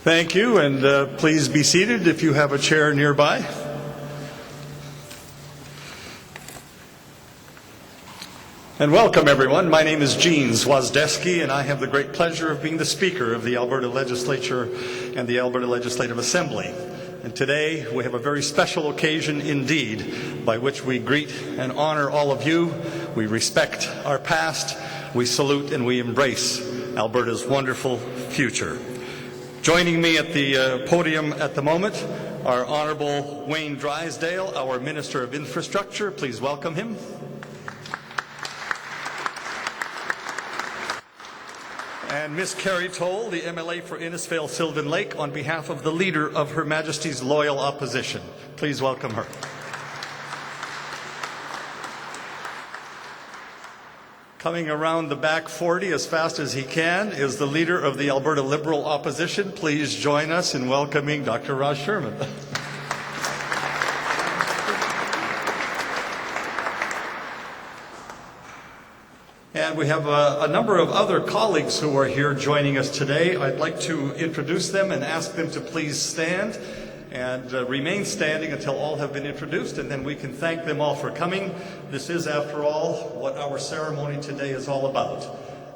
Thank you, and please be seated if you have a chair nearby. And welcome, everyone. My name is Zwozdesky, and I have the great pleasure of being the Speaker of the Alberta Legislature and the Alberta Legislative Assembly. And today we have a very special occasion indeed, by which we greet and honor all of you. We respect our past, we salute and we embrace Alberta's wonderful future. Joining me at the podium at the moment are Honourable Wayne Drysdale, our Minister of Infrastructure. Please welcome him. And Ms. Carrie Toll, the MLA for Innisfail Sylvan Lake, on behalf of the Leader of Her Majesty's Loyal Opposition. Please welcome her. Coming around the back 40 as fast as he can is the Leader of the Alberta Liberal Opposition. Please join us in welcoming Dr. Raj Sherman. And we have a number of other colleagues who are here joining us today. I'd like to introduce them and ask them to please stand and remain standing until all have been introduced, and then we can thank them all for coming. This is, after all, what our ceremony today is all about.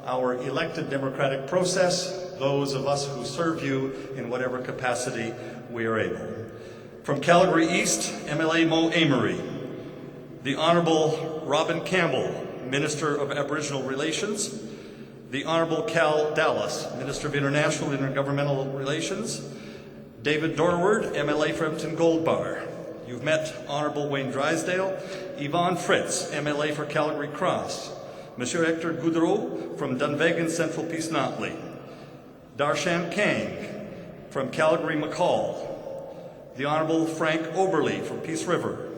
Our elected democratic process, those of us who serve you in whatever capacity we are able. From Calgary East, MLA Mo Amory, the Honourable Robin Campbell, Minister of Aboriginal Relations, the Honourable Cal Dallas, Minister of International and Intergovernmental Relations, David Dorward, MLA for Edmonton Gold Bar. You've met Honourable Wayne Drysdale, Yvonne Fritz, MLA for Calgary Cross, Monsieur Hector Goudreau from Dunvegan Central Peace Notley, Darshan Kang from Calgary McCall, the Honourable Frank Oberle from Peace River,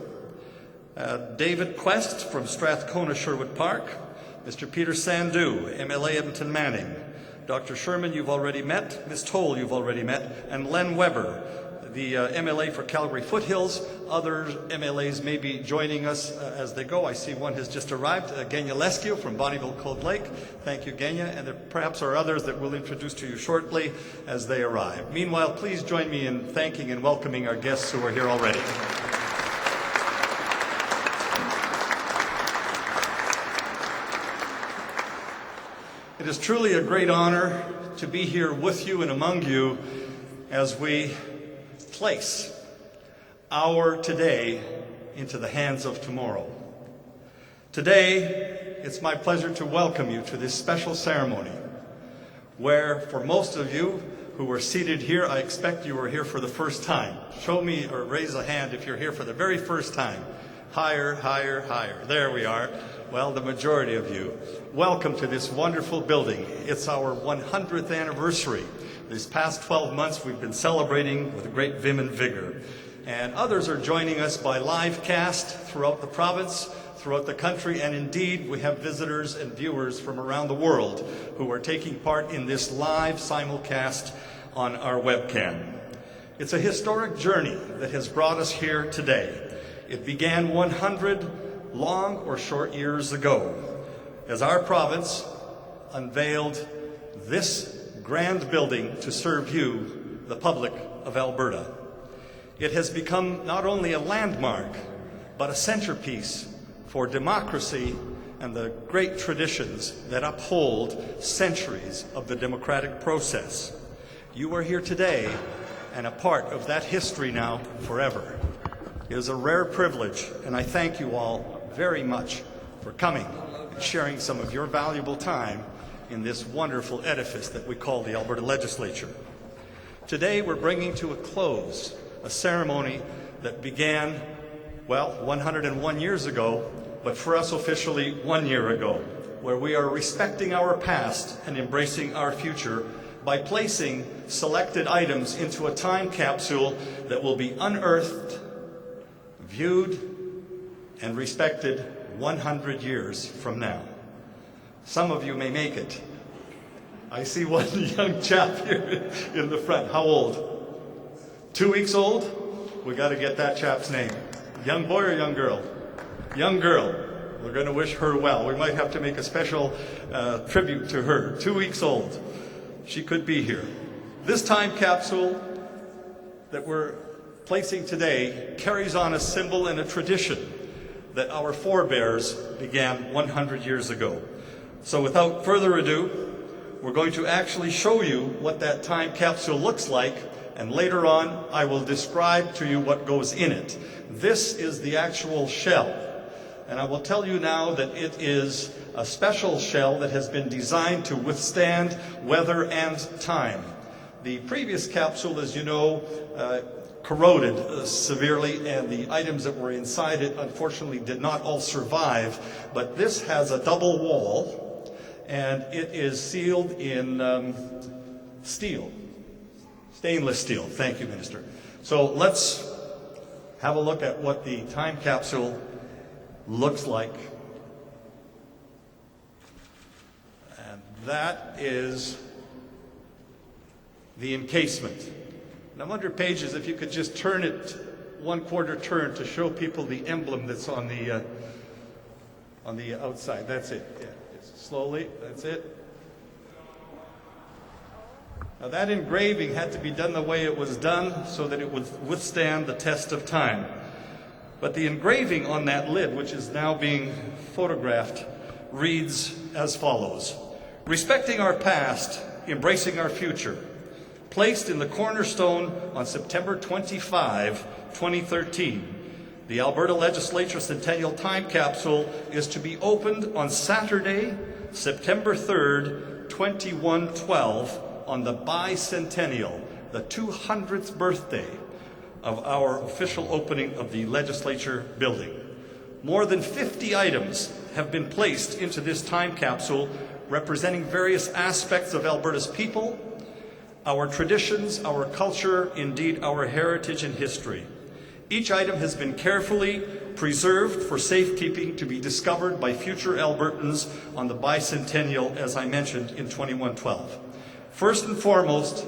David Quest from Strathcona Sherwood Park, Mr. Peter Sandhu, MLA Edmonton Manning, Dr. Sherman you've already met, Ms. Toll you've already met, and Len Weber, the MLA for Calgary Foothills. Other MLAs may be joining us as they go. I see one has just arrived, Genya Lescu from Bonnyville Cold Lake. Thank you, Genya, and there perhaps are others that we'll introduce to you shortly as they arrive. Meanwhile, please join me in thanking and welcoming our guests who are here already. It is truly a great honor to be here with you and among you as we place our today into the hands of tomorrow. Today, it's my pleasure to welcome you to this special ceremony where, for most of you who are seated here, I expect you are here for the first time. Show me or raise a hand if you're here for the very first time. Higher, higher, higher. There we are. Well, the majority of you. Welcome to this wonderful building. It's our 100th anniversary. These past 12 months we've been celebrating with great vim and vigor. And others are joining us by live cast throughout the province, throughout the country, and indeed we have visitors and viewers from around the world who are taking part in this live simulcast on our webcam. It's a historic journey that has brought us here today. It began 100 long or short years ago as our province unveiled this grand building to serve you, the public of Alberta. It has become not only a landmark, but a centerpiece for democracy and the great traditions that uphold centuries of the democratic process. You are here today and a part of that history now forever. It is a rare privilege, and I thank you all very much for coming and sharing some of your valuable time in this wonderful edifice that we call the Alberta Legislature. Today we're bringing to a close a ceremony that began, well, 101 years ago, but for us officially 1 year ago, where we are respecting our past and embracing our future by placing selected items into a time capsule that will be unearthed, viewed, and respected 100 years from now. Some of you may make it. I see one young chap here in the front. How old? 2 weeks old? We got to get that chap's name. Young boy or young girl? Young girl. We're going to wish her well. We might have to make a special tribute to her. 2 weeks old. She could be here. This time capsule that we're placing today carries on a symbol and a tradition that our forebears began 100 years ago. So without further ado, we're going to actually show you what that time capsule looks like, and later on I will describe to you what goes in it. This is the actual shell, and I will tell you now that it is a special shell that has been designed to withstand weather and time. The previous capsule, as you know, corroded severely, and the items that were inside it unfortunately did not all survive, but this has a double wall and it is sealed in steel, stainless steel. Thank you, Minister. So let's have a look at what the time capsule looks like. And that is the encasement. And I'm under pages, if you could just turn it 1/4 turn to show people the emblem that's on the outside. That's it. Yeah. Slowly, that's it. Now that engraving had to be done the way it was done so that it would withstand the test of time. But the engraving on that lid, which is now being photographed, reads as follows: "Respecting our past, embracing our future. Placed in the cornerstone on September 25, 2013. The Alberta Legislature Centennial Time Capsule is to be opened on Saturday, September 3rd, 2112, on the bicentennial, the 200th birthday of our official opening of the Legislature Building. More than 50 items have been placed into this time capsule representing various aspects of Alberta's people, our traditions, our culture, indeed our heritage and history. Each item has been carefully preserved for safekeeping to be discovered by future Albertans on the bicentennial, as I mentioned, in 2112. First and foremost,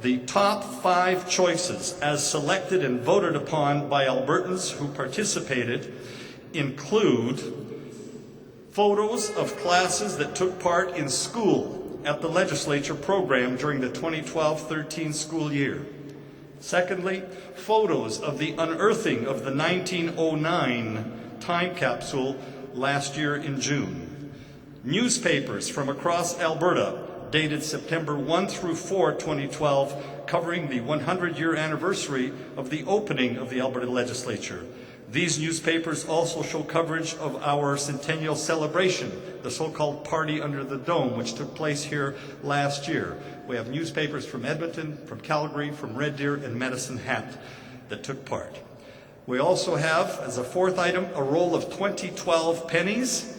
the top 5 choices as selected and voted upon by Albertans who participated include photos of classes that took part in school at the legislature program during the 2012-13 school year. Secondly, photos of the unearthing of the 1909 time capsule last year in June. Newspapers from across Alberta dated September 1 through 4, 2012, covering the 100-year anniversary of the opening of the Alberta Legislature. These newspapers also show coverage of our centennial celebration, the so-called Party Under the Dome, which took place here last year. We have newspapers from Edmonton, from Calgary, from Red Deer, and Medicine Hat that took part. We also have, as a 4th item, a roll of 2012 pennies,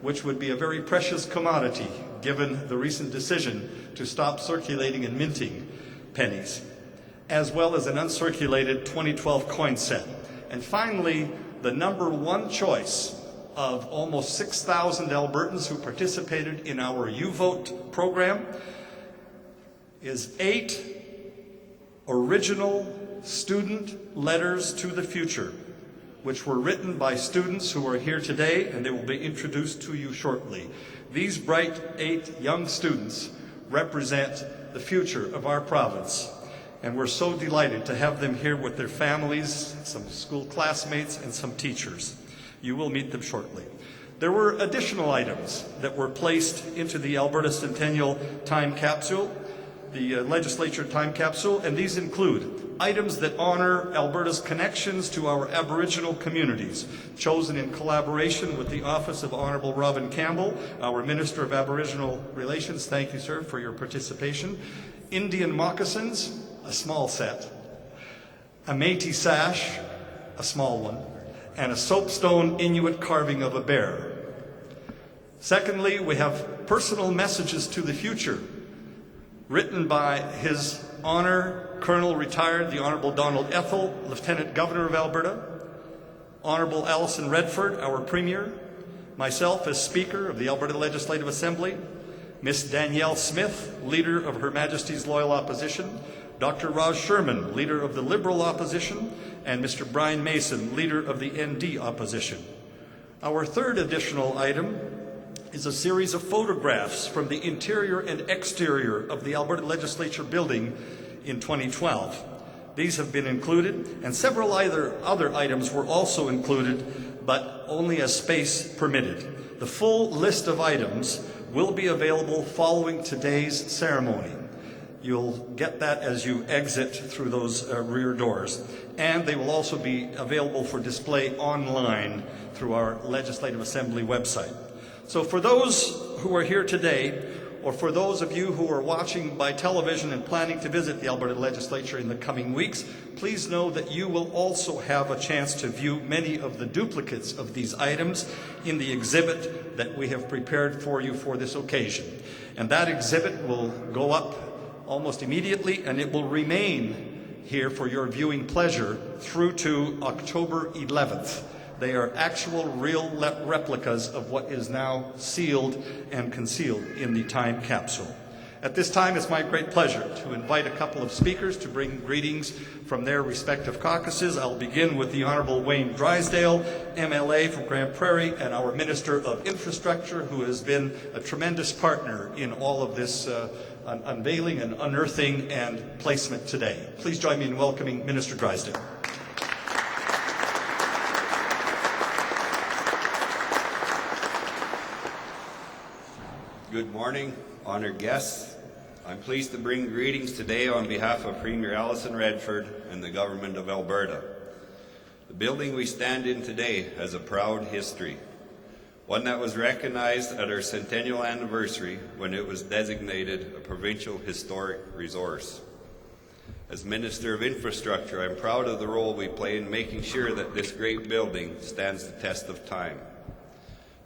which would be a very precious commodity given the recent decision to stop circulating and minting pennies, as well as an uncirculated 2012 coin set. And finally, the number 1 choice of almost 6,000 Albertans who participated in our YouVote program is 8 original student letters to the future, which were written by students who are here today, and they will be introduced to you shortly. These bright 8 young students represent the future of our province. And we're so delighted to have them here with their families, some school classmates, and some teachers. You will meet them shortly. There were additional items that were placed into the Alberta Centennial Time Capsule, the Legislature Time Capsule, and these include items that honor Alberta's connections to our Aboriginal communities, chosen in collaboration with the Office of Honourable Robin Campbell, our Minister of Aboriginal Relations. Thank you, sir, for your participation. Indian moccasins, a small set, a Métis sash, a small one, and a soapstone Inuit carving of a bear. Secondly, we have personal messages to the future, written by His Honour Colonel Retired, the Honourable Donald Ethel, Lieutenant Governor of Alberta, Honourable Alison Redford, our Premier, myself as Speaker of the Alberta Legislative Assembly, Miss Danielle Smith, Leader of Her Majesty's Loyal Opposition, Dr. Raj Sherman, Leader of the Liberal Opposition, and Mr. Brian Mason, Leader of the ND Opposition. Our third additional item is a series of photographs from the interior and exterior of the Alberta Legislature Building in 2012. These have been included, and several other items were also included, but only as space permitted. The full list of items will be available following today's ceremony. You'll get that as you exit through those rear doors. And they will also be available for display online through our Legislative Assembly website. So for those who are here today, or for those of you who are watching by television and planning to visit the Alberta Legislature in the coming weeks, please know that you will also have a chance to view many of the duplicates of these items in the exhibit that we have prepared for you for this occasion. And that exhibit will go up almost immediately, and it will remain here for your viewing pleasure through to October 11th. They are actual, real replicas of what is now sealed and concealed in the time capsule. At this time, it's my great pleasure to invite a couple of speakers to bring greetings from their respective caucuses. I'll begin with the Honourable Wayne Drysdale, MLA from Grande Prairie, and our Minister of Infrastructure, who has been a tremendous partner in all of this unveiling and unearthing and placement today. Please join me in welcoming Minister Drysdale. Good morning, honoured guests. I'm pleased to bring greetings today on behalf of Premier Alison Redford and the Government of Alberta. The building we stand in today has a proud history, one that was recognized at our centennial anniversary when it was designated a provincial historic resource. As Minister of Infrastructure, I'm proud of the role we play in making sure that this great building stands the test of time.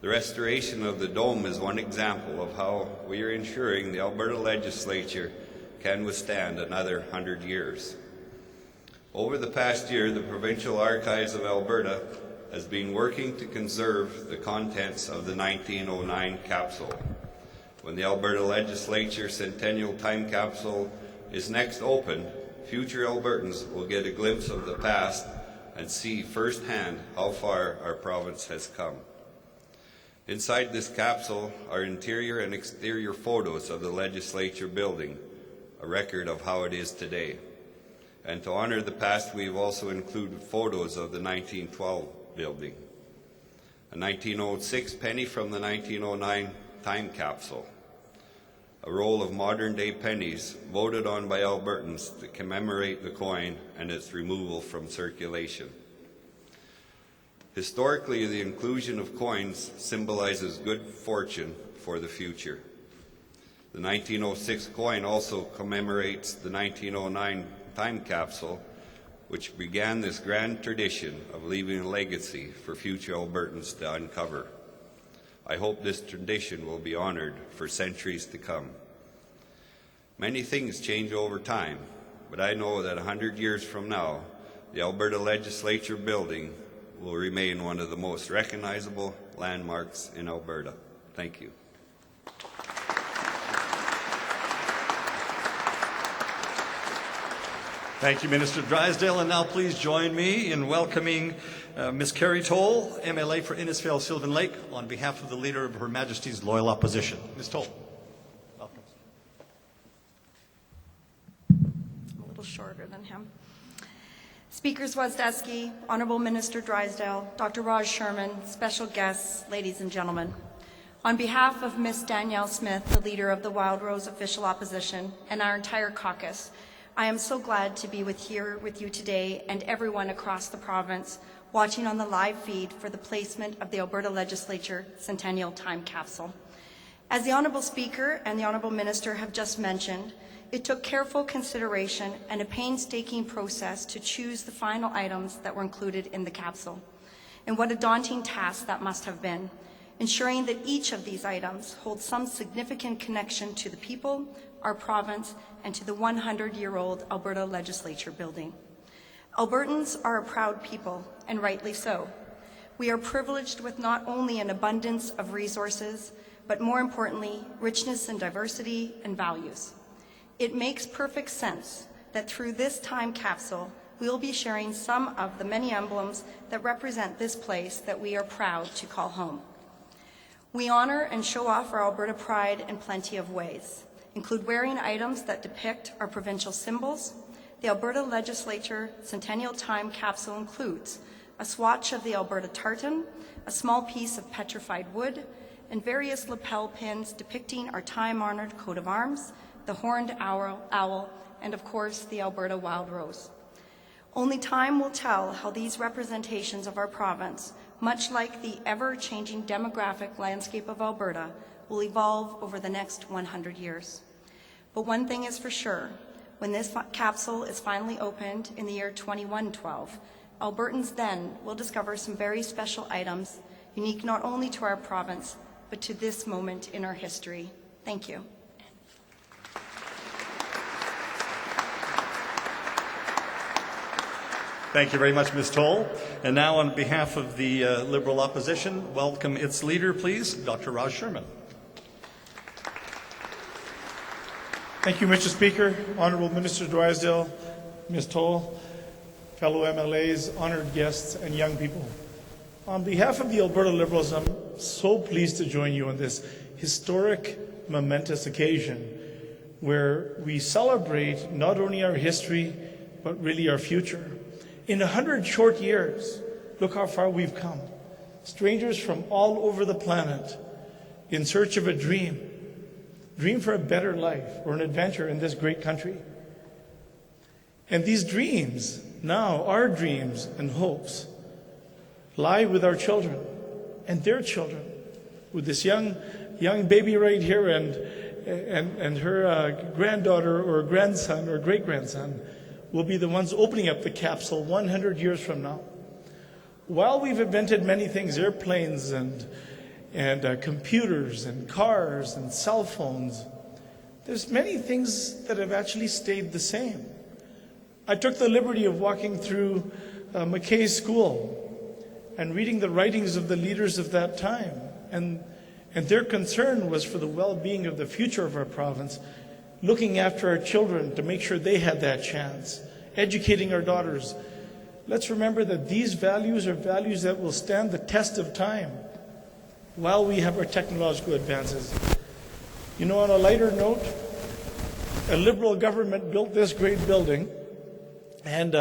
The restoration of the dome is one example of how we are ensuring the Alberta Legislature can withstand another 100 years. Over the past year, the Provincial Archives of Alberta has been working to conserve the contents of the 1909 capsule. When the Alberta Legislature Centennial Time Capsule is next opened, future Albertans will get a glimpse of the past and see firsthand how far our province has come. Inside this capsule are interior and exterior photos of the Legislature Building, a record of how it is today. And to honour the past, we've also included photos of the 1912 building, a 1906 penny from the 1909 time capsule, a roll of modern-day pennies voted on by Albertans to commemorate the coin and its removal from circulation. Historically, the inclusion of coins symbolizes good fortune for the future. The 1906 coin also commemorates the 1909 time capsule, which began this grand tradition of leaving a legacy for future Albertans to uncover. I hope this tradition will be honoured for centuries to come. Many things change over time, but I know that 100 years from now, the Alberta Legislature Building will remain one of the most recognizable landmarks in Alberta. Thank you. Thank you, Minister Drysdale. And now please join me in welcoming Ms. Carrie Toll, MLA for Innisfail-Sylvan Lake, on behalf of the Leader of Her Majesty's Loyal Opposition. Ms. Toll. Welcome. A little shorter than him. Speaker Zwozdesky, Honourable Minister Drysdale, Dr. Raj Sherman, special guests, ladies and gentlemen. On behalf of Ms. Danielle Smith, the Leader of the Wild Rose Official Opposition, and our entire caucus, I am so glad to be here with you today and everyone across the province watching on the live feed for the placement of the Alberta Legislature Centennial Time Capsule. As the Honourable Speaker and the Honourable Minister have just mentioned, it took careful consideration and a painstaking process to choose the final items that were included in the capsule. And what a daunting task that must have been, ensuring that each of these items holds some significant connection to the people, our province, and to the 100-year-old Alberta Legislature Building. Albertans are a proud people, and rightly so. We are privileged with not only an abundance of resources, but more importantly, richness and diversity and values. It makes perfect sense that through this time capsule, we'll be sharing some of the many emblems that represent this place that we are proud to call home. We honor and show off our Alberta pride in plenty of ways, include wearing items that depict our provincial symbols. The Alberta Legislature Centennial Time Capsule includes a swatch of the Alberta tartan, a small piece of petrified wood, and various lapel pins depicting our time-honored coat of arms, the horned owl, and of course, the Alberta wild rose. Only time will tell how these representations of our province, much like the ever-changing demographic landscape of Alberta, will evolve over the next 100 years. But one thing is for sure, when this capsule is finally opened in the year 2112, Albertans then will discover some very special items, unique not only to our province, but to this moment in our history. Thank you. Thank you very much, Ms. Toll. And now, on behalf of the Liberal opposition, welcome its leader, please, Dr. Raj Sherman. Thank you, Mr. Speaker, Honourable Minister Drysdale, Ms. Toll, fellow MLAs, honoured guests, and young people. On behalf of the Alberta Liberals, I'm so pleased to join you on this historic, momentous occasion where we celebrate not only our history, but really our future. In 100 short years, look how far we've come. Strangers from all over the planet in search of a dream for a better life or an adventure in this great country. And these dreams, now our dreams and hopes, lie with our children and their children, with this young baby right here and her granddaughter or grandson or great-grandson will be the ones opening up the capsule 100 years from now. While we've invented many things, airplanes and computers and cars and cell phones, there's many things that have actually stayed the same. I took the liberty of walking through McKay's school and reading the writings of the leaders of that time. And their concern was for the well-being of the future of our province, looking after our children to make sure they had that chance, educating our daughters. Let's remember that these values are values that will stand the test of time while we have our technological advances. You know, on a lighter note, a Liberal government built this great building, and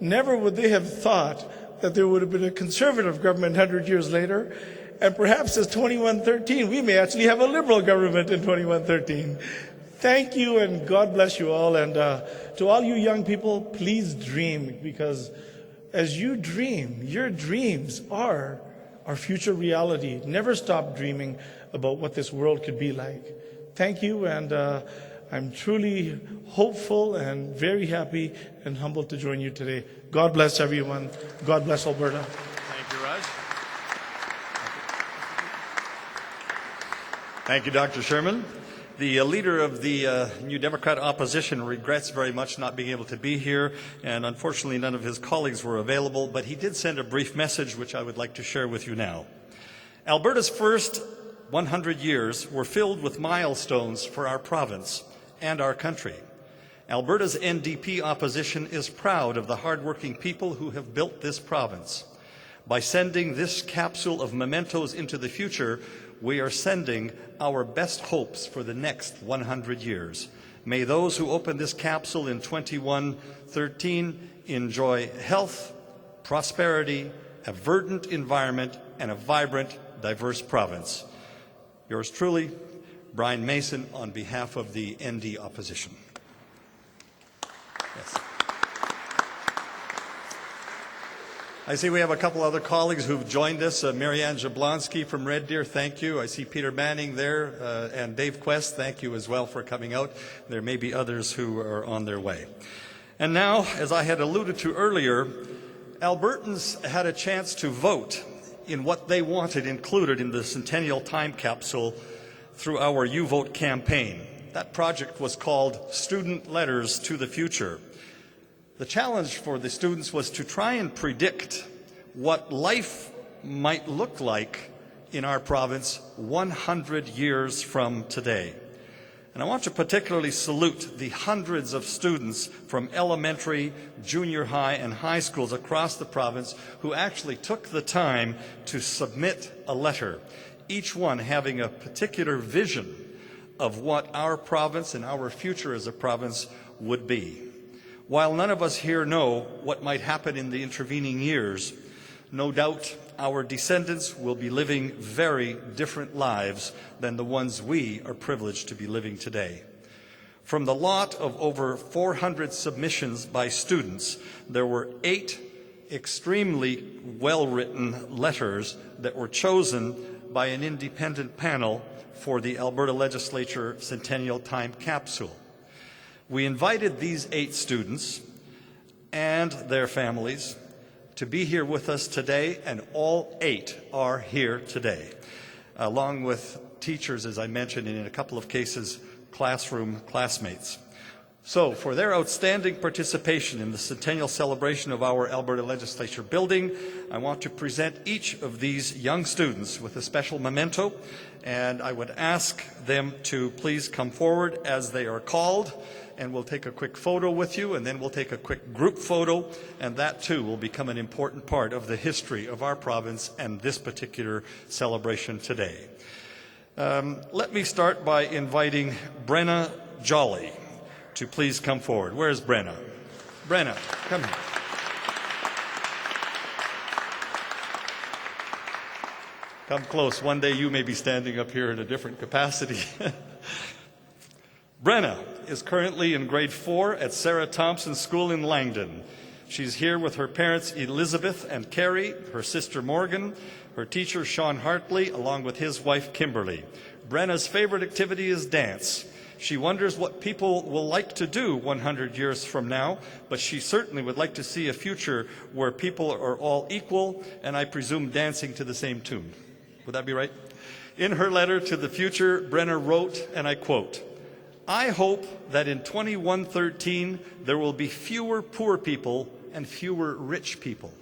never would they have thought that there would have been a Conservative government 100 years later, and perhaps as 2113, we may actually have a Liberal government in 2113. Thank you, and God bless you all. And to all you young people, please dream, because as you dream, your dreams are our future reality. Never stop dreaming about what this world could be like. Thank you, and I'm truly hopeful and very happy and humbled to join you today. God bless everyone. God bless Alberta. Thank you, Raj. Thank you, Dr. Sherman. The leader of the New Democrat opposition regrets very much not being able to be here, and unfortunately none of his colleagues were available, but he did send a brief message which I would like to share with you now. Alberta's first 100 years were filled with milestones for our province and our country. Alberta's NDP opposition is proud of the hardworking people who have built this province. By sending this capsule of mementos into the future, we are sending our best hopes for the next 100 years. May those who open this capsule in 2113 enjoy health, prosperity, a verdant environment, and a vibrant, diverse province. Yours truly, Brian Mason, on behalf of the ND opposition. Yes. I see we have a couple other colleagues who've joined us. Marianne Jablonski from Red Deer, thank you. I see Peter Manning there, and Dave Quest, thank you as well for coming out. There may be others who are on their way. And now, as I had alluded to earlier, Albertans had a chance to vote in what they wanted included in the Centennial Time Capsule through our You Vote campaign. That project was called Student Letters to the Future. The challenge for the students was to try and predict what life might look like in our province 100 years from today. And I want to particularly salute the hundreds of students from elementary, junior high, and high schools across the province who actually took the time to submit a letter. each one having a particular vision of what our province and our future as a province would be. While none of us here know what might happen in the intervening years, no doubt our descendants will be living very different lives than the ones we are privileged to be living today. From the lot of over 400 submissions by students, there were 8 extremely well-written letters that were chosen by an independent panel for the Alberta Legislature Centennial Time Capsule. We invited these 8 students and their families to be here with us today, and all 8 are here today, along with teachers, as I mentioned, and in a couple of cases, classroom classmates. So, for their outstanding participation in the centennial celebration of our Alberta Legislature Building, I want to present each of these young students with a special memento, and I would ask them to please come forward as they are called, and we'll take a quick photo with you, and then we'll take a quick group photo, and that too will become an important part of the history of our province and this particular celebration today. Let me start by inviting Brenna Jolly to please come forward. Where's Brenna? Brenna, come here. Come close. One day you may be standing up here in a different capacity. Brenna is currently in grade 4 at Sarah Thompson School in Langdon. She's here with her parents Elizabeth and Carrie, her sister Morgan, her teacher Sean Hartley, along with his wife Kimberly. Brenna's favorite activity is dance. She wonders what people will like to do 100 years from now, but she certainly would like to see a future where people are all equal, and I presume dancing to the same tune. Would that be right? In her letter to the future, Brenna wrote, and I quote, "I hope that in 2113 there will be fewer poor people and fewer rich people."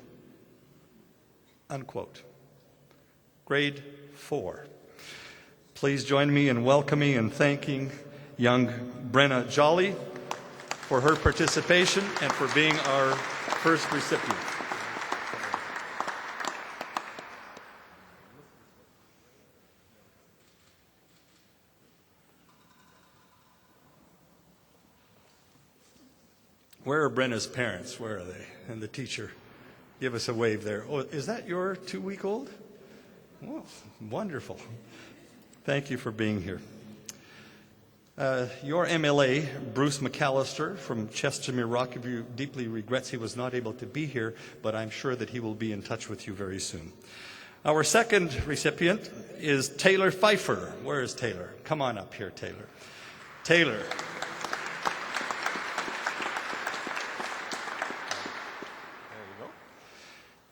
Unquote. Grade 4. Please join me in welcoming and thanking young Brenna Jolly for her participation and for being our first recipient. Where are Brenna's parents? Where are they? And the teacher. Give us a wave there. Oh, is that your 2-week-old? Oh, wonderful. Thank you for being here. Your MLA, Bruce McAllister from Chestermere Rockview, deeply regrets he was not able to be here, but I'm sure that he will be in touch with you very soon. Our second recipient is Taylor Pfeiffer. Where is Taylor? Come on up here, Taylor. Taylor.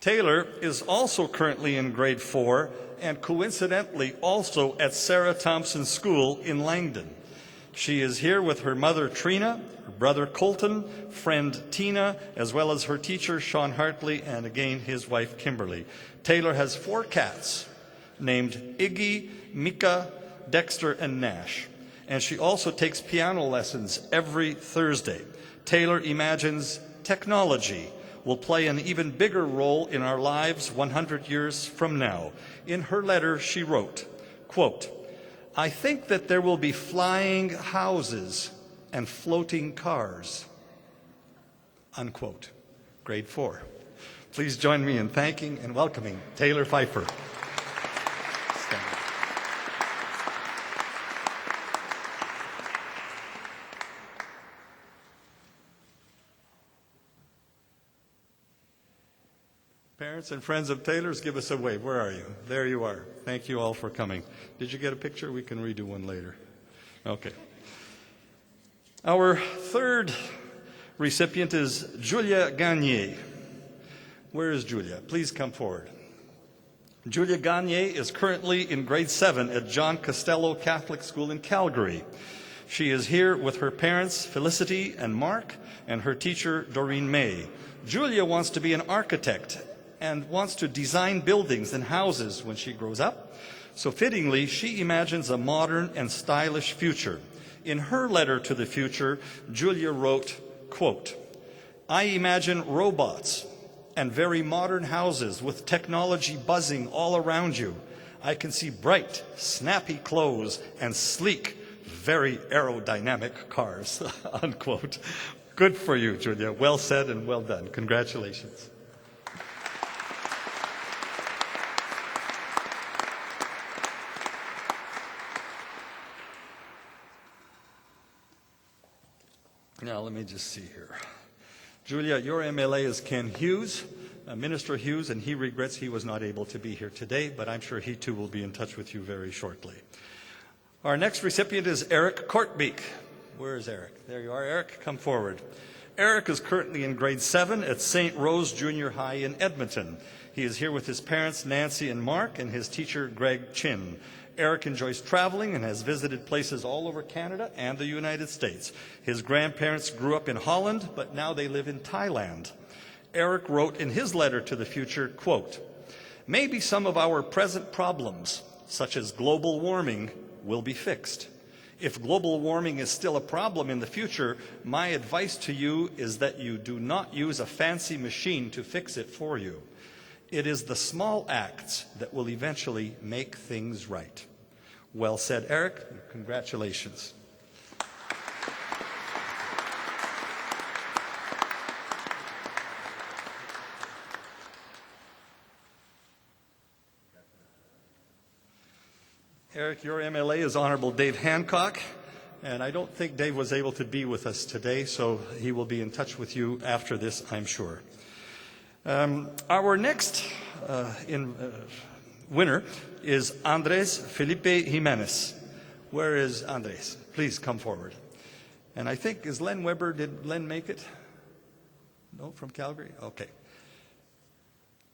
Taylor is also currently in grade 4 and coincidentally also at Sarah Thompson School in Langdon. She is here with her mother Trina, her brother Colton, friend Tina, as well as her teacher Sean Hartley, and again his wife Kimberly. Taylor has 4 cats named Iggy, Mika, Dexter, and Nash. And she also takes piano lessons every Thursday. Taylor imagines technology will play an even bigger role in our lives 100 years from now. In her letter, she wrote, quote, "I think that there will be flying houses and floating cars," unquote. Grade 4. Please join me in thanking and welcoming Taylor Pfeiffer. Parents and friends of Taylor's, give us a wave. Where are you? There you are. Thank you all for coming. Did you get a picture? We can redo one later. Okay. Our third recipient is Julia Gagné. Where is Julia? Please come forward. Julia Gagné is currently in grade 7 at John Costello Catholic School in Calgary. She is here with her parents, Felicity and Mark, and her teacher, Doreen May. Julia wants to be an architect and wants to design buildings and houses when she grows up. So fittingly, she imagines a modern and stylish future. In her letter to the future, Julia wrote, quote, "I imagine robots and very modern houses with technology buzzing all around you. I can see bright, snappy clothes and sleek, very aerodynamic cars, unquote. Good for you, Julia. Well said and well done. Congratulations. Now, let me just see here. Julia, your MLA is Ken Hughes, Minister Hughes, and he regrets he was not able to be here today, but I'm sure he too will be in touch with you very shortly. Our next recipient is Eric Kortbeek. Where is Eric? There you are, Eric. Come forward. Eric is currently in grade 7 at St. Rose Junior High in Edmonton. He is here with his parents, Nancy and Mark, and his teacher, Greg Chin. Eric enjoys traveling and has visited places all over Canada and the United States. His grandparents grew up in Holland, but now they live in Thailand. Eric wrote in his letter to the future, quote, "Maybe some of our present problems, such as global warming, will be fixed. If global warming is still a problem in the future, my advice to you is that you do not use a fancy machine to fix it for you. It is the small acts that will eventually make things right." Well said, Eric. Congratulations. Eric, your MLA is Honourable Dave Hancock, and I don't think Dave was able to be with us today, so he will be in touch with you after this, I'm sure. Our next winner is Andres Felipe Jimenez. Where is Andres? Please come forward. And I think, is Len Weber, did Len make it? No, from Calgary? Okay.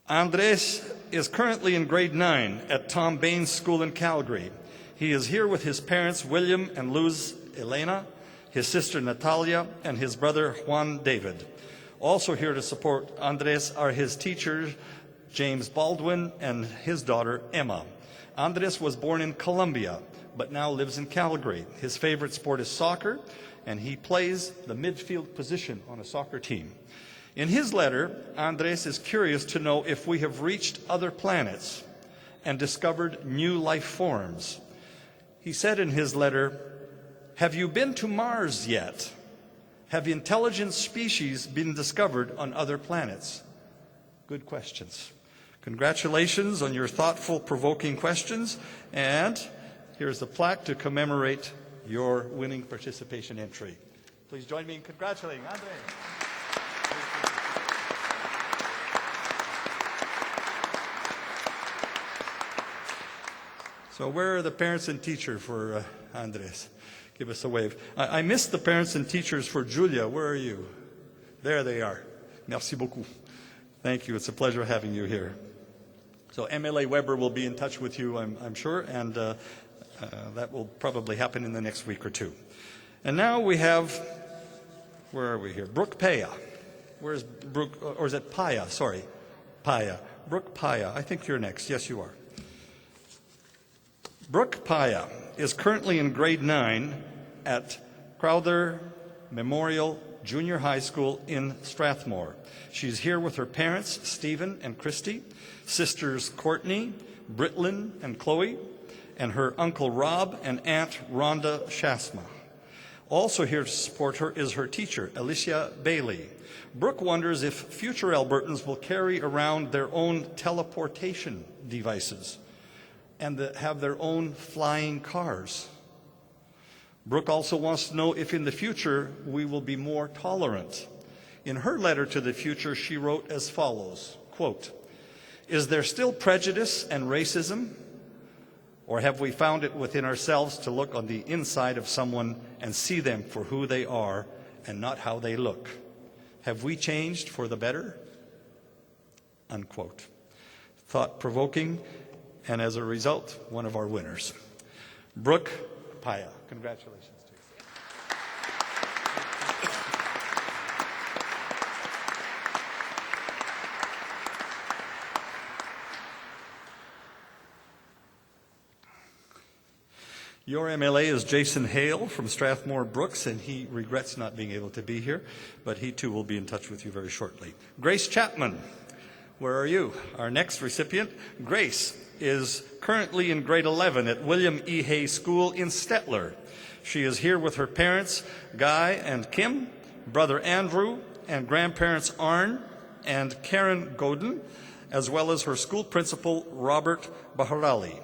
Andres is currently in grade 9 at Tom Baines School in Calgary. He is here with his parents, William and Luz Elena, his sister Natalia, and his brother Juan David. Also here to support Andres are his teachers, James Baldwin and his daughter, Emma. Andres was born in Colombia, but now lives in Calgary. His favorite sport is soccer, and he plays the midfield position on a soccer team. In his letter, Andres is curious to know if we have reached other planets and discovered new life forms. He said in his letter, "Have you been to Mars yet? Have intelligent species been discovered on other planets?" Good questions. Congratulations on your thoughtful, provoking questions. And here's the plaque to commemorate your winning participation entry. Please join me in congratulating Andres. So where are the parents and teachers for Andres? Give us a wave. I missed the parents and teachers for Julia. Where are you? There they are. Merci beaucoup. Thank you. It's a pleasure having you here. So MLA Weber will be in touch with you, I'm sure, and that will probably happen in the next week or two. And now we have, where are we here? Brooke Paya. Where's Brooke, or is it Paya? Sorry. Paya. Brooke Paya. I think you're next. Yes, you are. Brooke Paya is currently in grade 9 at Crowther Memorial Junior High School in Strathmore. She's here with her parents, Stephen and Christy, sisters Courtney, Britlin and Chloe, and her uncle Rob and aunt Rhonda Shasma. Also here to support her is her teacher, Alicia Bailey. Brooke wonders if future Albertans will carry around their own teleportation devices and have their own flying cars. Brooke also wants to know if in the future we will be more tolerant. In her letter to the future, she wrote as follows, quote, "Is there still prejudice and racism? Or have we found it within ourselves to look on the inside of someone and see them for who they are and not how they look? Have we changed for the better?" Unquote. Thought-provoking, and as a result, one of our winners. Brooke Paya. Congratulations to you. Your MLA is Jason Hale from Strathmore Brooks, and he regrets not being able to be here, but he too will be in touch with you very shortly. Grace Chapman, where are you? Our next recipient, Grace, is currently in grade 11 at William E. Hay School in Stettler. She is here with her parents, Guy and Kim, brother Andrew, and grandparents Arn and Karen Godin, as well as her school principal, Robert Baharali.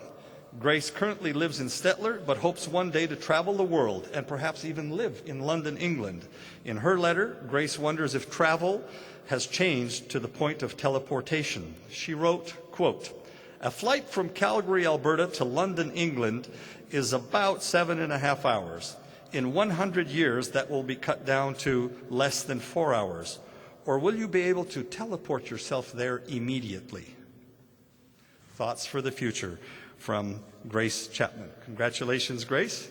Grace currently lives in Stettler, but hopes one day to travel the world and perhaps even live in London, England. In her letter, Grace wonders if travel has changed to the point of teleportation. She wrote, quote, "A flight from Calgary, Alberta to London, England is about 7.5 hours. In 100 years, that will be cut down to less than 4 hours. Or will you be able to teleport yourself there immediately?" Thoughts for the future from Grace Chapman. Congratulations, Grace.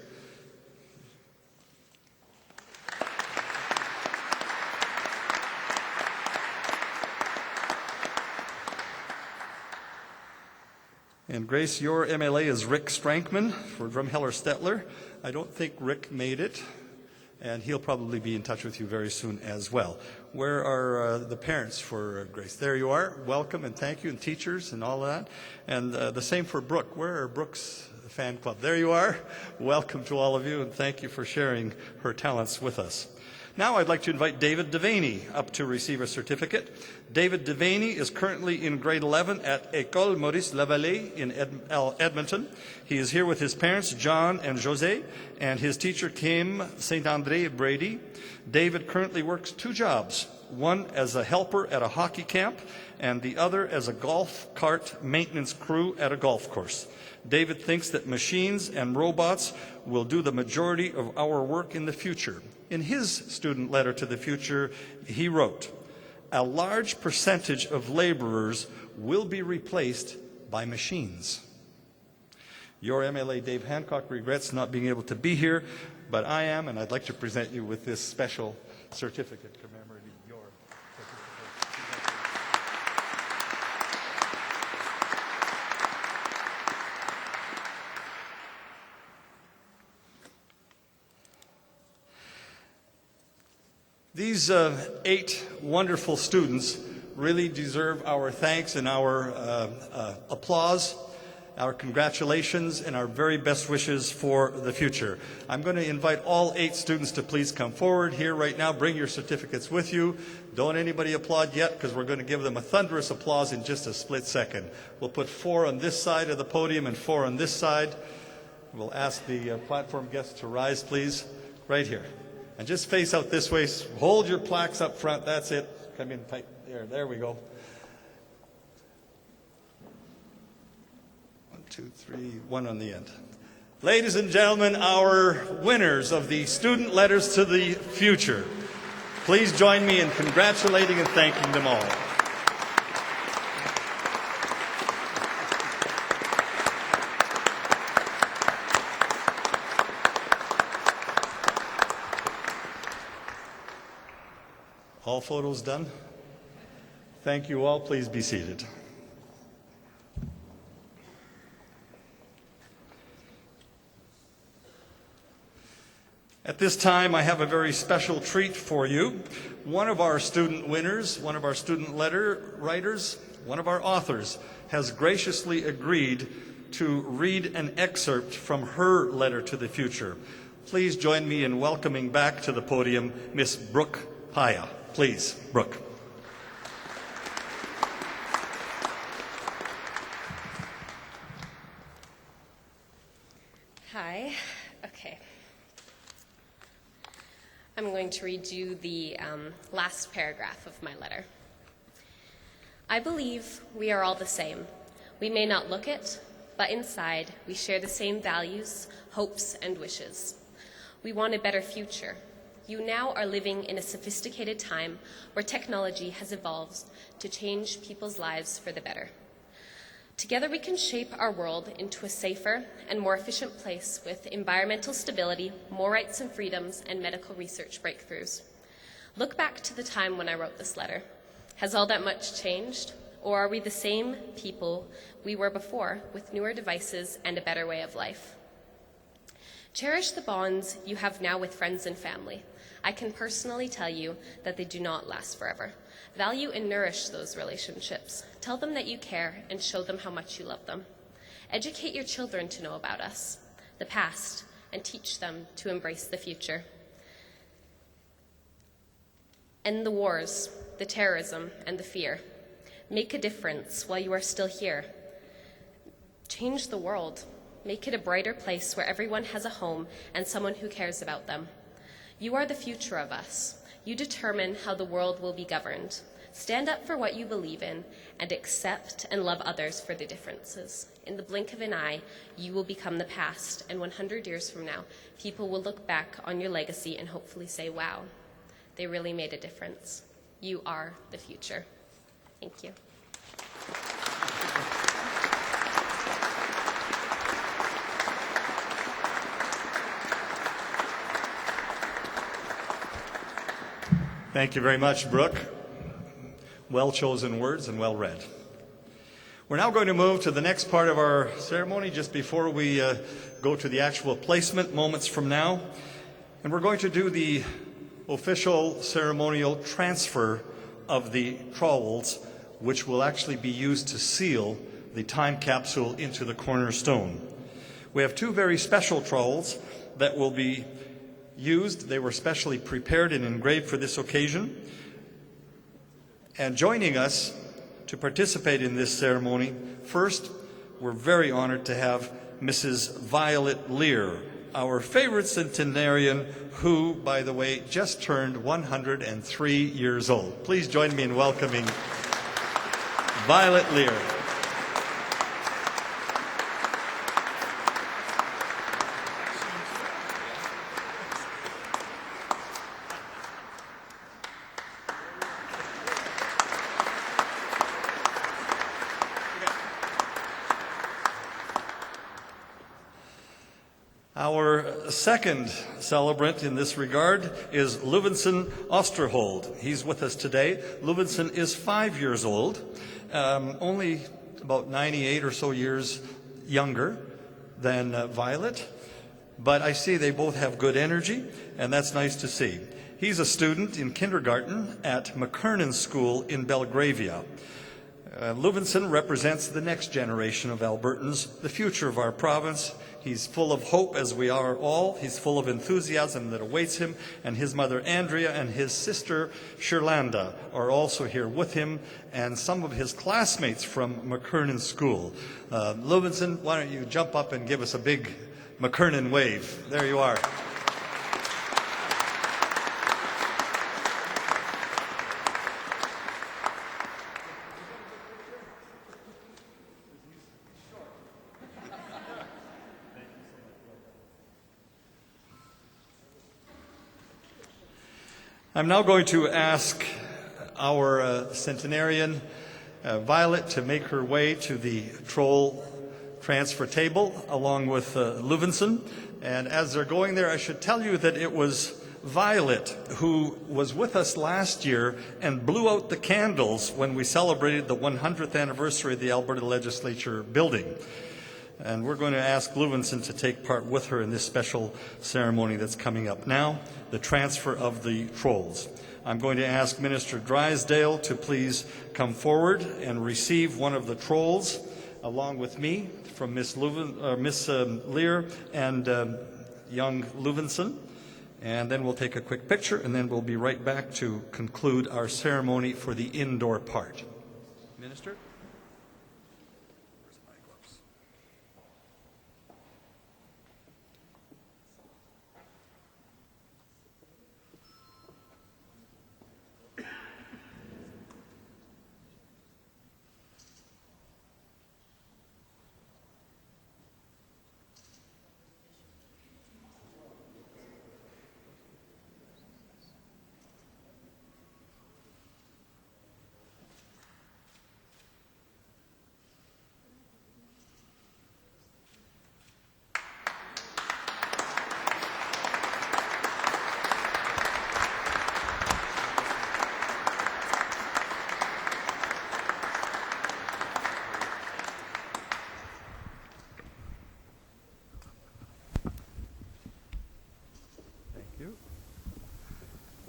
And Grace, your MLA is Rick Strankman for Drumheller Stettler. I don't think Rick made it, and he'll probably be in touch with you very soon as well. Where are the parents for Grace? There you are. Welcome and thank you, and teachers and all of that. And the same for Brooke. Where are Brooke's fan club? There you are. Welcome to all of you, and thank you for sharing her talents with us. Now I'd like to invite David Devaney up to receive a certificate. David Devaney is currently in grade 11 at École Maurice Lavallée in Edmonton. He is here with his parents, John and José, and his teacher, Kim Saint-André Brady. David currently works 2 jobs, one as a helper at a hockey camp and the other as a golf cart maintenance crew at a golf course. David thinks that machines and robots will do the majority of our work in the future. In his student letter to the future, he wrote, "A large percentage of laborers will be replaced by machines." Your MLA, Dave Hancock, regrets not being able to be here, but I am, and I'd like to present you with this special certificate commemorating your participation. These 8 wonderful students really deserve our thanks and our applause, our congratulations, and our very best wishes for the future. I'm going to invite all 8 students to please come forward here right now. Bring your certificates with you. Don't anybody applaud yet, because we're going to give them a thunderous applause in just a split second. We'll put 4 on this side of the podium and 4 on this side. We'll ask the platform guests to rise, please, right here. And just face out this way. Hold your plaques up front. That's it. Come in tight. There we go. 1, 2, 3, 1 on the end. Ladies and gentlemen, our winners of the Student Letters to the Future. Please join me in congratulating and thanking them all. All photos done? Thank you all. Please be seated. At this time, I have a very special treat for you. One of our student winners, one of our student letter writers, one of our authors has graciously agreed to read an excerpt from her letter to the future. Please join me in welcoming back to the podium Miss Brooke Paya. Please, Brooke. Hi. Okay. I'm going to read you the last paragraph of my letter. I believe we are all the same. We may not look it, but inside we share the same values, hopes, and wishes. We want a better future. You now are living in a sophisticated time where technology has evolved to change people's lives for the better. Together we can shape our world into a safer and more efficient place with environmental stability, more rights and freedoms, and medical research breakthroughs. Look back to the time when I wrote this letter. Has all that much changed? Or are we the same people we were before with newer devices and a better way of life? Cherish the bonds you have now with friends and family. I can personally tell you that they do not last forever. Value and nourish those relationships. Tell them that you care and show them how much you love them. Educate your children to know about us, the past, and teach them to embrace the future. End the wars, the terrorism, and the fear. Make a difference while you are still here. Change the world. Make it a brighter place where everyone has a home and someone who cares about them. You are the future of us. You determine how the world will be governed. Stand up for what you believe in and accept and love others for their differences. In the blink of an eye, you will become the past, and 100 years from now, people will look back on your legacy and hopefully say, wow, they really made a difference. You are the future. Thank you. Thank you very much, Brooke. Well-chosen words and well read. We're now going to move to the next part of our ceremony just before we go to the actual placement moments from now. And we're going to do the official ceremonial transfer of the trowels, which will actually be used to seal the time capsule into the cornerstone. We have two very special trowels that will be used. They were specially prepared and engraved for this occasion. And joining us to participate in this ceremony, first, we're very honored to have Mrs. Violet Lear, our favorite centenarian, who, by the way, just turned 103 years old. Please join me in welcoming Violet Lear. Our second celebrant in this regard is Leuvenson Osterhold. He's with us today. Leuvenson is 5 years old, only about 98 or so years younger than Violet. But I see they both have good energy, and that's nice to see. He's a student in kindergarten at McKernan School in Belgravia. Leuvenson represents the next generation of Albertans, the future of our province. He's full of hope, as we are all. He's full of enthusiasm that awaits him, and his mother Andrea and his sister Sherlanda are also here with him, and some of his classmates from McKernan School. Leuvenson, why don't you jump up and give us a big McKernan wave? There you are. I'm now going to ask our centenarian, Violet, to make her way to the troll transfer table along with Leuvenson. And as they're going there, I should tell you that it was Violet who was with us last year and blew out the candles when we celebrated the 100th anniversary of the Alberta Legislature Building. And we're going to ask Leuvenson to take part with her in this special ceremony that's coming up now, the transfer of the trolls. I'm going to ask Minister Drysdale to please come forward and receive one of the trolls along with me from Miss Lear and young Leuvenson. And then we'll take a quick picture, and then we'll be right back to conclude our ceremony for the indoor part. Minister?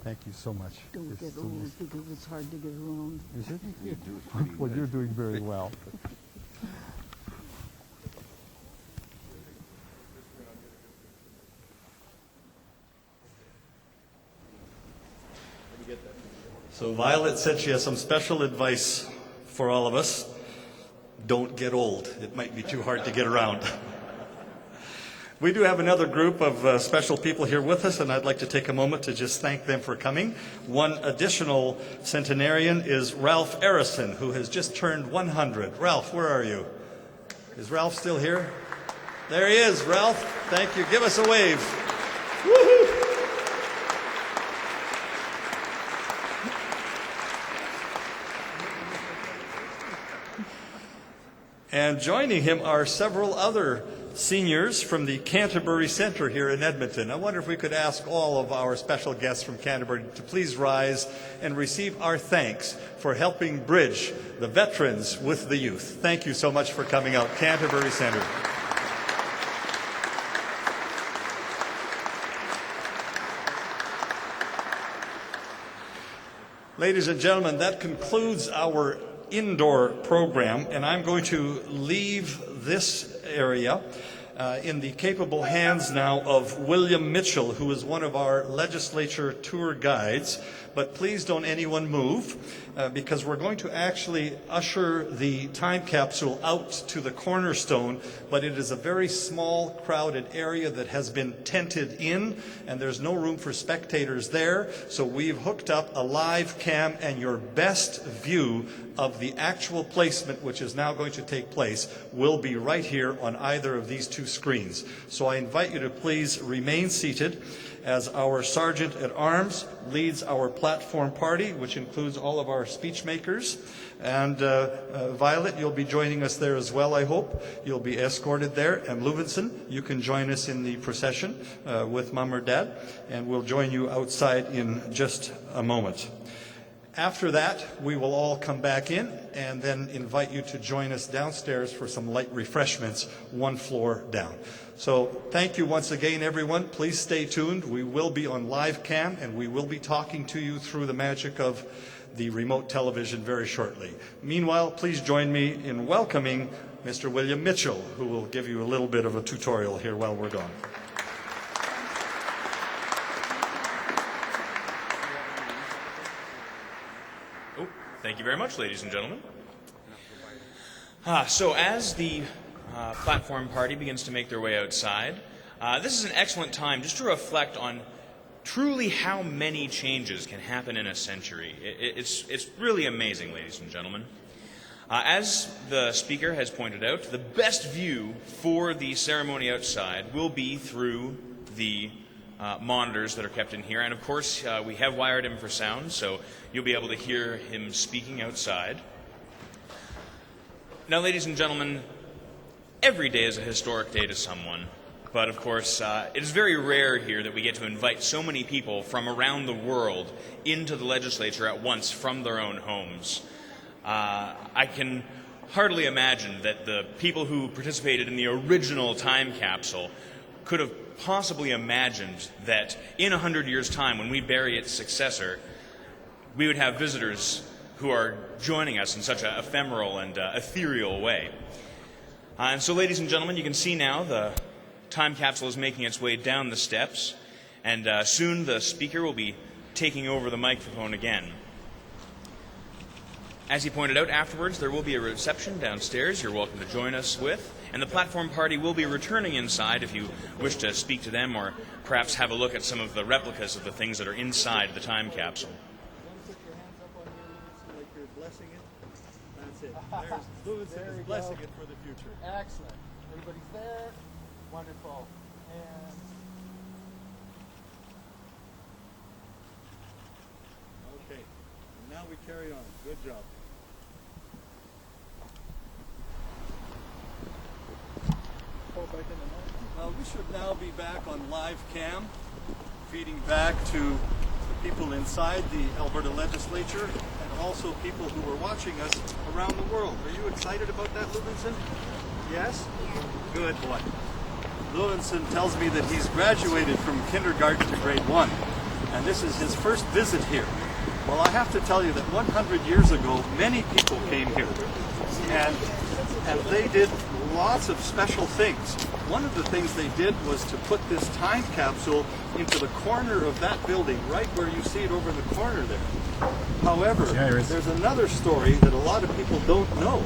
Thank you so much. Don't get old because it's hard to get around. Is it? Well, you're doing very well. So Violet said she has some special advice for all of us. Don't get old. It might be too hard to get around. We do have another group of special people here with us, and I'd like to take a moment to just thank them for coming. One additional centenarian is Ralph Arison, who has just turned 100. Ralph, where are you? Is Ralph still here? There he is, Ralph. Thank you. Give us a wave. Woohoo! And joining him are several other seniors from the Canterbury Centre here in Edmonton. I wonder if we could ask all of our special guests from Canterbury to please rise and receive our thanks for helping bridge the veterans with the youth. Thank you so much for coming out, Canterbury Centre. Ladies and gentlemen, that concludes our indoor program, and I'm going to leave this area in the capable hands now of William Mitchell, who is one of our legislature tour guides. But please don't anyone move, because we're going to actually usher the time capsule out to the cornerstone, but it is a very small, crowded area that has been tented in, and there's no room for spectators there. So we've hooked up a live cam, and your best view of the actual placement, which is now going to take place, will be right here on either of these two screens. So I invite you to please remain seated as our Sergeant at Arms leads our platform party, which includes all of our speech makers. And Violet, you'll be joining us there as well, I hope. You'll be escorted there. And Leuvenson, you can join us in the procession with Mom or Dad, and we'll join you outside in just a moment. After that, we will all come back in and then invite you to join us downstairs for some light refreshments one floor down. So thank you once again, everyone. Please stay tuned. We will be on live cam, and we will be talking to you through the magic of the remote television very shortly. Meanwhile, please join me in welcoming Mr. William Mitchell, who will give you a little bit of a tutorial here while we're gone. Thank you very much, ladies and gentlemen. So as the platform party begins to make their way outside, this is an excellent time just to reflect on truly how many changes can happen in a century. It's really amazing, ladies and gentlemen. As the speaker has pointed out, the best view for the ceremony outside will be through the monitors that are kept in here. And of course, we have wired him for sound, so you'll be able to hear him speaking outside. Now, ladies and gentlemen, every day is a historic day to someone. But of course, it is very rare here that we get to invite so many people from around the world into the legislature at once from their own homes. I can hardly imagine that the people who participated in the original time capsule could have possibly imagined that in 100 years' time, when we bury its successor, we would have visitors who are joining us in such an ephemeral and ethereal way. And so, ladies and gentlemen, you can see now the time capsule is making its way down the steps, and soon the speaker will be taking over the microphone again. As he pointed out, afterwards there will be a reception downstairs you're welcome to join us with, and the platform party will be returning inside if you wish to speak to them or perhaps have a look at some of the replicas of the things that are inside the time capsule. Put your hands up on your Leuvenson like you're blessing it. That's it. There's Leuvenson is blessing it for the future. Excellent. Everybody's there. Wonderful. And Okay. And now we carry on. Good job. Well, we should now be back on live cam, feeding back to the people inside the Alberta Legislature and also people who are watching us around the world. Are you excited about that, Leuvenson? Yes? Good boy. Leuvenson tells me that he's graduated from kindergarten to grade 1, and this is his first visit here. Well, I have to tell you that 100 years ago, many people came here, and they did lots of special things. one of the things they did was to put this time capsule into the corner of that building, right where you see it over the corner there. However, there's another story that a lot of people don't know,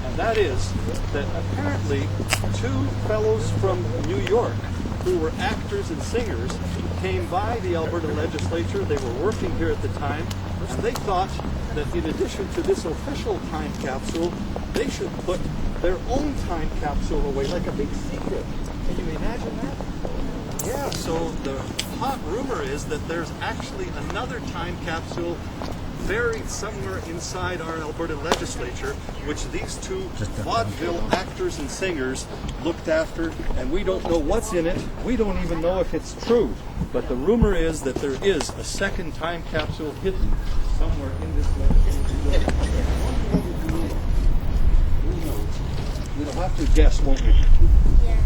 and that is that apparently two fellows from New York who were actors and singers came by the Alberta Legislature. They were working here at the time, and they thought that in addition to this official time capsule, they should put their own time capsule away, like a big secret. Can you imagine that? Yeah, so the hot rumor is that there's actually another time capsule buried somewhere inside our Alberta Legislature, which these two vaudeville actors and singers looked after, and we don't know what's in it. We don't even know if it's true. But the rumor is that there is a second time capsule hidden somewhere in this Legislature. We'll have to guess, won't we? Yeah.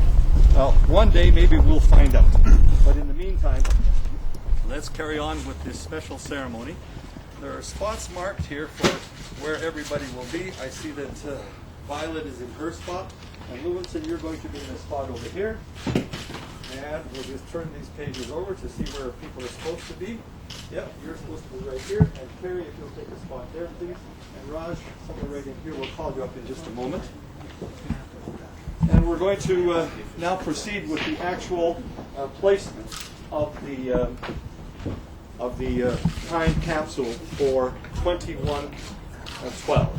Well, one day maybe we'll find out. But in the meantime, let's carry on with this special ceremony. There are spots marked here for where everybody will be. I see that Violet is in her spot, and Lewinson, you're going to be in a spot over here. And we'll just turn these pages over to see where people are supposed to be. Yep, you're supposed to be right here. And Carrie, if you'll take a spot there, please. And Raj, somewhere right in here. We'll call you up in just a moment. And we're going to now proceed with the actual placement of the time capsule for 2112.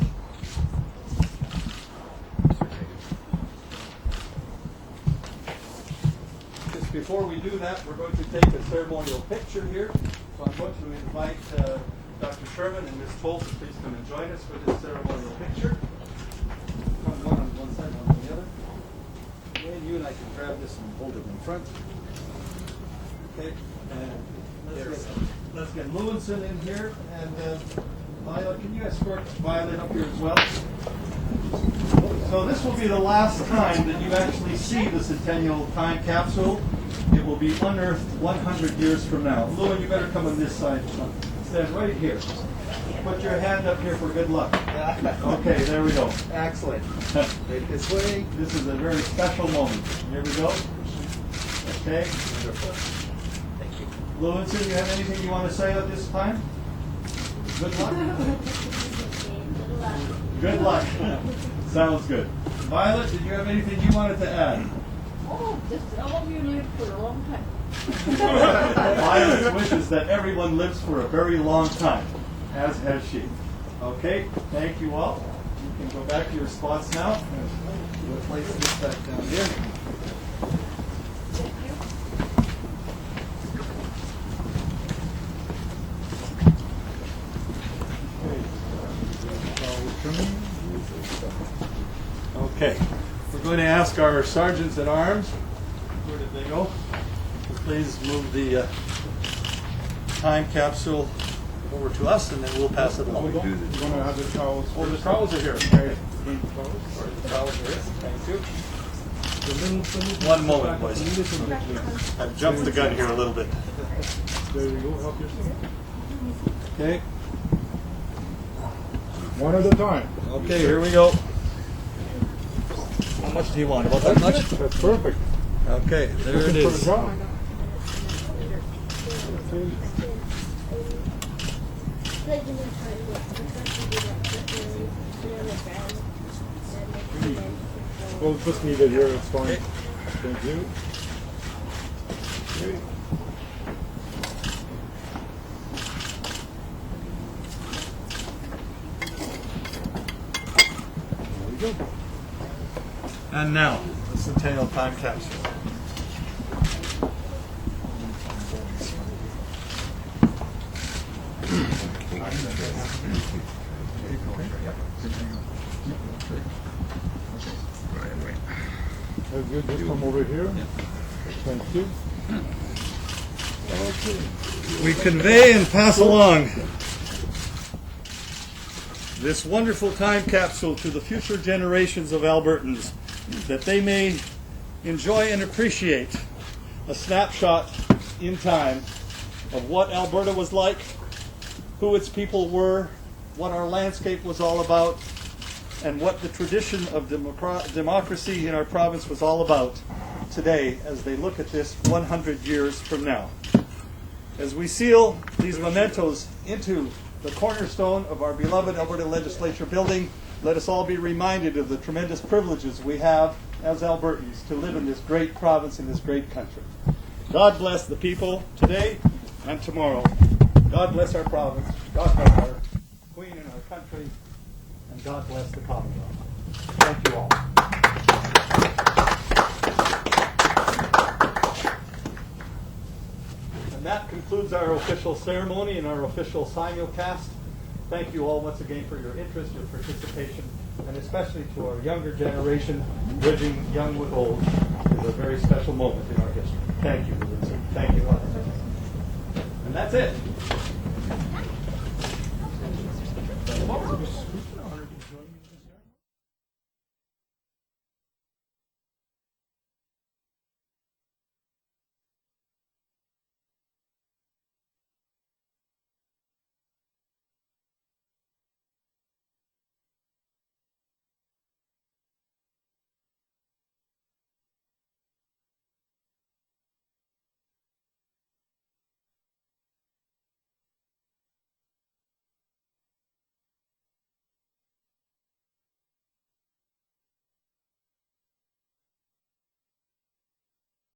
Just before we do that, we're going to take a ceremonial picture here. So I'm going to invite Dr. Sherman and Ms. Toll to please come and join us for this ceremonial picture. One on one side, one on the other. Okay, you and I can grab this and hold it in front. Okay, and let's get Lewinson in here, and Violet, can you escort Violet up here as well? So this will be the last time that you actually see the Centennial time capsule. It will be unearthed 100 years from now. Lewin, you better come on this side. Stand right here. Put your hand up here for good luck. Okay, there we go. Excellent. Right this way. This is a very special moment. Here we go. Okay. Wonderful. Thank you. Lewinson, you have anything you want to say at this time? Good luck. Good luck. Sounds good. Violet, did you have anything you wanted to add? Oh, just all of you live for a long time. Violet wishes that everyone lives for a very long time, as has she. Okay, thank you all. You can go back to your spots now. We'll place this back down here. Okay, we're going to ask our sergeants at arms, where did they go? Please move the time capsule over to us, and then we'll pass it along. We're going to have the towels. Oh, the towels are here. Okay. The towels are here. Thank you. One moment, please. I've jumped the gun here a little bit. There you go. Help yourself. Okay. One at a time. Okay, here we go. How much do you want? About that much? That's perfect. Okay, there it For the is. job. Well, just leave it here. It's fine. Okay. Thank you. Okay. There we go. And now, the Centennial time capsule. That's good. Just come over here. Thank you. We convey and pass along this wonderful time capsule to the future generations of Albertans, that they may enjoy and appreciate a snapshot in time of what Alberta was like, who its people were, what our landscape was all about, and what the tradition of democracy in our province was all about. today as they look at this 100 years from now. As we seal these mementos into the cornerstone of our beloved Alberta Legislature Building, let us all be reminded of the tremendous privileges we have as Albertans to live in this great province, in this great country. God bless the people today and tomorrow. God bless our province. God bless our Queen and our country. And God bless the Commonwealth. Thank you all. And that concludes our official ceremony and our official simulcast. Thank you all once again for your interest, your participation, and especially to our younger generation. Bridging young with old is a very special moment in our history. Thank you. Thank you. And that's it.